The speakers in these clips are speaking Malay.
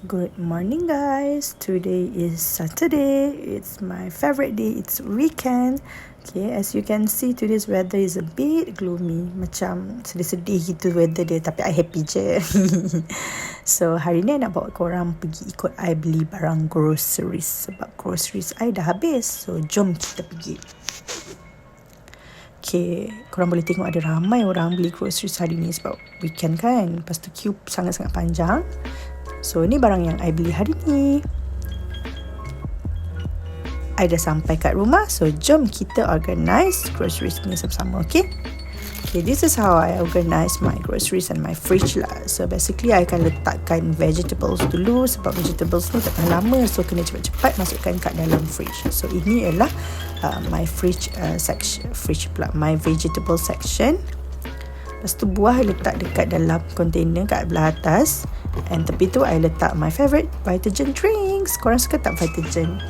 Good morning guys. Today is Saturday. It's my favorite day. It's weekend. Okay, as you can see today's weather is a bit gloomy. Macam sedih-sedih gitu weather dia, tapi I happy je. So hari ni I nak bawa korang pergi ikut I beli barang groceries sebab groceries I dah habis. So jom kita pergi. Okay, korang boleh tengok ada ramai orang beli groceries hari ni sebab weekend kan. Lepas tu queue sangat-sangat panjang. So ni barang yang I beli hari ni. I dah sampai kat rumah. So jom kita organize groceries ni sama-sama. Okay, this is how I organize my groceries and my fridge lah. So basically I akan letakkan vegetables dulu sebab vegetables ni tak tahan lama. So kena cepat-cepat masukkan kat dalam fridge. So ini ialah my fridge section. My vegetable section. Lepas tu buah I letak dekat dalam container kat belah atas. And tepi tu I letak my favourite Vitagen drinks. Korang suka tak Vitagen?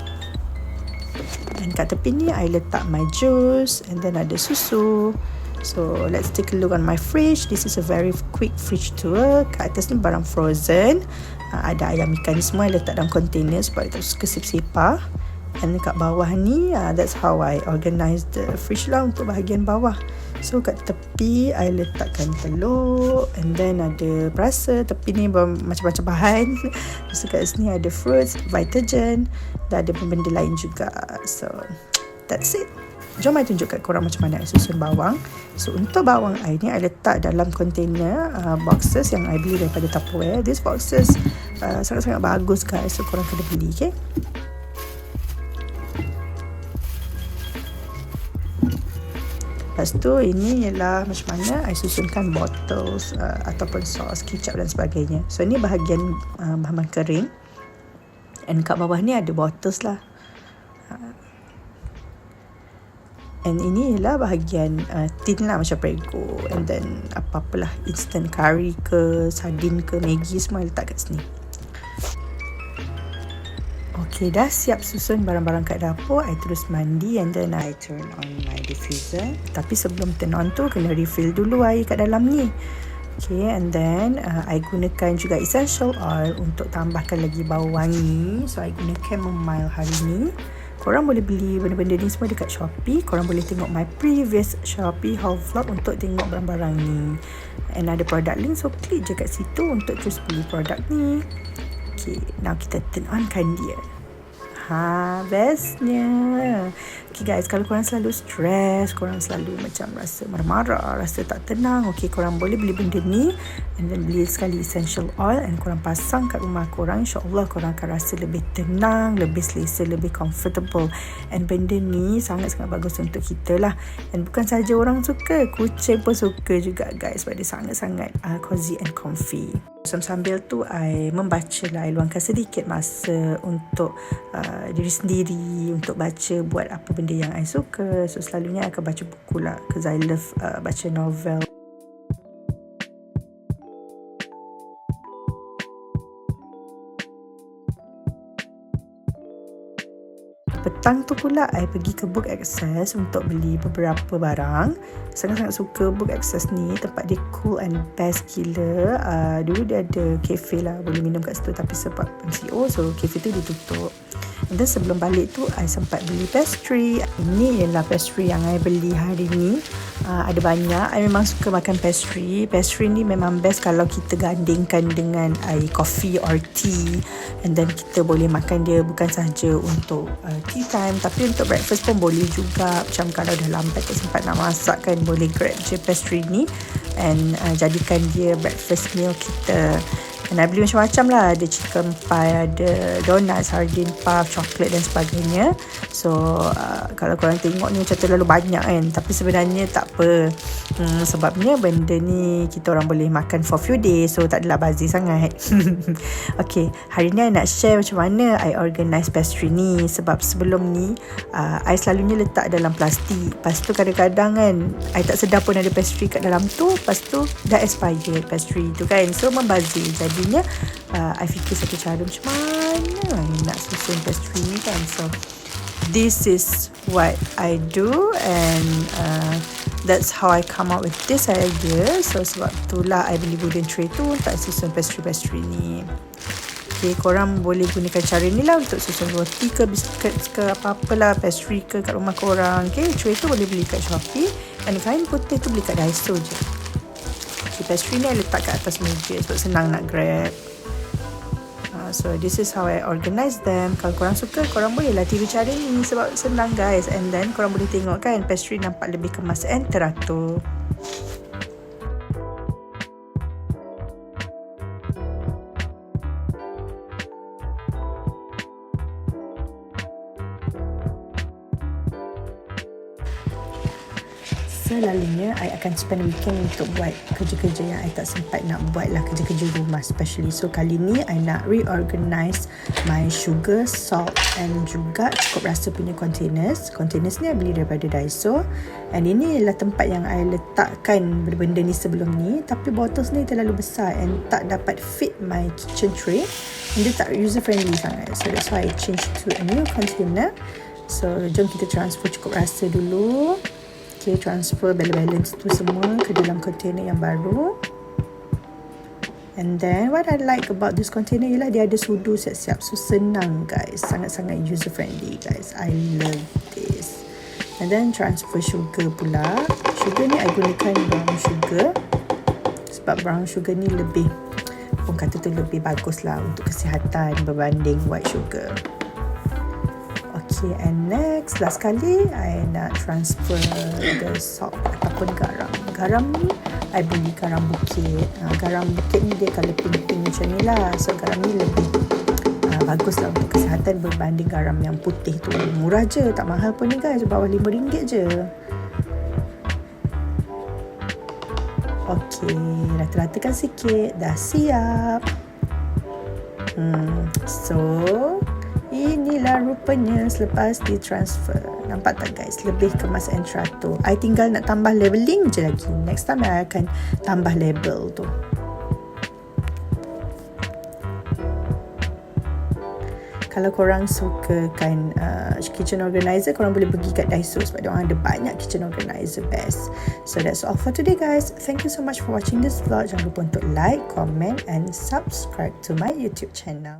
And kat tepi ni I letak my juice. And then ada susu. So let's take a look on my fridge. This is a very quick fridge tour. Kat atas ni barang frozen. Ada ayam ikan ni semua I letak dalam container sebab I tak suka sip-sipah. And kat bawah ni that's how I organize the fridge lah untuk bahagian bawah. So kat tepi I letakkan telur. And then ada perasa. Tepi ni macam-macam bahan. So kat sini ada fruits, Vitagen, dan ada benda lain juga. So that's it. Jom I tunjuk kat korang macam mana I susun bawang. So untuk bawang I ni I letak dalam container boxes yang I beli daripada Tupperware. These boxes sangat-sangat bagus guys. So korang kena beli, okay. Lepas tu ini ialah macam mana I susunkan bottles ataupun sos, kicap dan sebagainya. So ini bahagian bahan kering. And kat bawah ni ada bottles lah. And ini ialah bahagian tin lah macam Prego. And then apa-apalah instant curry ke, sardin ke, Maggi semua I letak kat sini. Okay, dah siap susun barang-barang kat dapur. I terus mandi and then I turn on my diffuser. Tapi sebelum turn on tu kena refill dulu air kat dalam ni. Okay, and then I gunakan juga essential oil untuk tambahkan lagi bau wangi. So I guna chamomile hari ni. Korang boleh beli benda-benda ni semua dekat Shopee. Korang boleh tengok my previous Shopee haulvlog untuk tengok barang-barang ni. And ada product link, so klik je kat situ untuk terus beli produk ni. Okay, now kita turn on kan dia. Bestnya. Okay guys, kalau korang selalu stres, korang selalu macam rasa marah-marah, rasa tak tenang, okay, korang boleh beli benda ni and then beli sekali essential oil and korang pasang kat rumah korang. InsyaAllah korang akan rasa lebih tenang, lebih selesa, lebih comfortable. And benda ni sangat-sangat bagus untuk kita lah. And bukan saja orang suka, kucing pun suka juga guys sebab dia sangat-sangat cozy and comfy. Sambil tu I membaca lah, I luangkan sedikit masa untuk diri sendiri, untuk baca, buat apa benda yang I suka. So selalunya I akan baca buku lah, because I love baca novel. Petang tu pula I pergi ke Book Access untuk beli beberapa barang. Sangat-sangat suka Book Access ni. Tempat dia cool and best gila. Dulu dia ada cafe lah, boleh minum kat situ, tapi sebab MCO so cafe tu ditutup. And then sebelum balik tu I sempat beli pastry. Ini ialah pastry yang I beli hari ni. Ada banyak. I memang suka makan pastry. Pastry ni memang best kalau kita gandingkan dengan air coffee or tea. And then kita boleh makan dia bukan sahaja untuk tea time, tapi untuk breakfast pun boleh juga. Macam kalau dah lambat tak sempat nak masak kan, boleh grab je pastry ni and jadikan dia breakfast meal kita. And I beli macam-macam lah. Ada chicken pie, ada donut, sardine puff, coklat dan sebagainya. So kalau korang tengok ni macam terlalu banyak kan, tapi sebenarnya tak apa. Sebabnya benda ni kita orang boleh makan for few days, so tak adalah bazir sangat. Okay, hari ni I nak share macam mana I organize pastry ni. Sebab sebelum ni I selalunya letak dalam plastik. Lepas tu kadang-kadang kan I tak sedar pun ada pastry kat dalam tu. Lepas tu dah expired pastry tu kan, so membazir. Jadinya I fikir satu cara macam mana nak susun pastry ni kan. So this is what I do and that's how I come up with this idea. So sebab itulah I beli wooden tray tu untuk susun pastry-pastry ni. Okay, korang boleh gunakan cara ni lah untuk susun roti ke, biskuit ke, apa-apalah, pastry ke kat rumah korang. Okay, cuy tu boleh beli kat Shopee. Dan kain putih tu beli kat Daiso je. Okay, pastry ni I letak kat atas meja sebab senang nak grab. So this is how I organize them. Kalau korang suka, korang bolehlah tiru cara ni sebab senang guys. And then korang boleh tengok kan, pastry nampak lebih kemas and teratur. Selalunya I akan spend weekend untuk buat kerja-kerja yang I tak sempat nak buat lah, kerja-kerja rumah especially. So kali ni I nak reorganize my sugar, salt and juga cukup rasa punya containers. Containers ni I beli daripada Daiso. And ini adalah tempat yang I letakkan benda-benda ni sebelum ni. Tapi bottles ni terlalu besar and tak dapat fit my kitchen tray. And dia tak user friendly sangat. So that's why I change to a new container. So jom kita transfer cukup rasa dulu. Okay, transfer balance tu semua ke dalam container yang baru. And then what I like about this container ialah dia ada sudu siap-siap. So senang guys, sangat-sangat user friendly guys. I love this. And then transfer sugar pula. Sugar ni I gunakan brown sugar. Sebab brown sugar ni lebih, orang kata tu lebih bagus lah untuk kesihatan berbanding white sugar. Okay, and next, last kali I nak transfer the salt ataupun garam. Garam ni I beli garam bukit. Garam bukit ni dia colour pink-pink macam ni lah. So garam ni lebih bagus lah untuk kesihatan berbanding garam yang putih tu. Murah je, tak mahal pun ni guys, bawah RM5 je. Okay, rata-ratakan sikit, dah siap. So inilah rupanya selepas ditransfer. Nampak tak guys? Lebih kemas and teratur. I tinggal nak tambah labeling je lagi. Next time I akan tambah label tu. Kalau korang sukakan kitchen organizer, korang boleh pergi kat Daiso sebab diorang ada banyak kitchen organizer best. So that's all for today guys. Thank you so much for watching this vlog. Jangan lupa untuk like, comment and subscribe to my YouTube channel.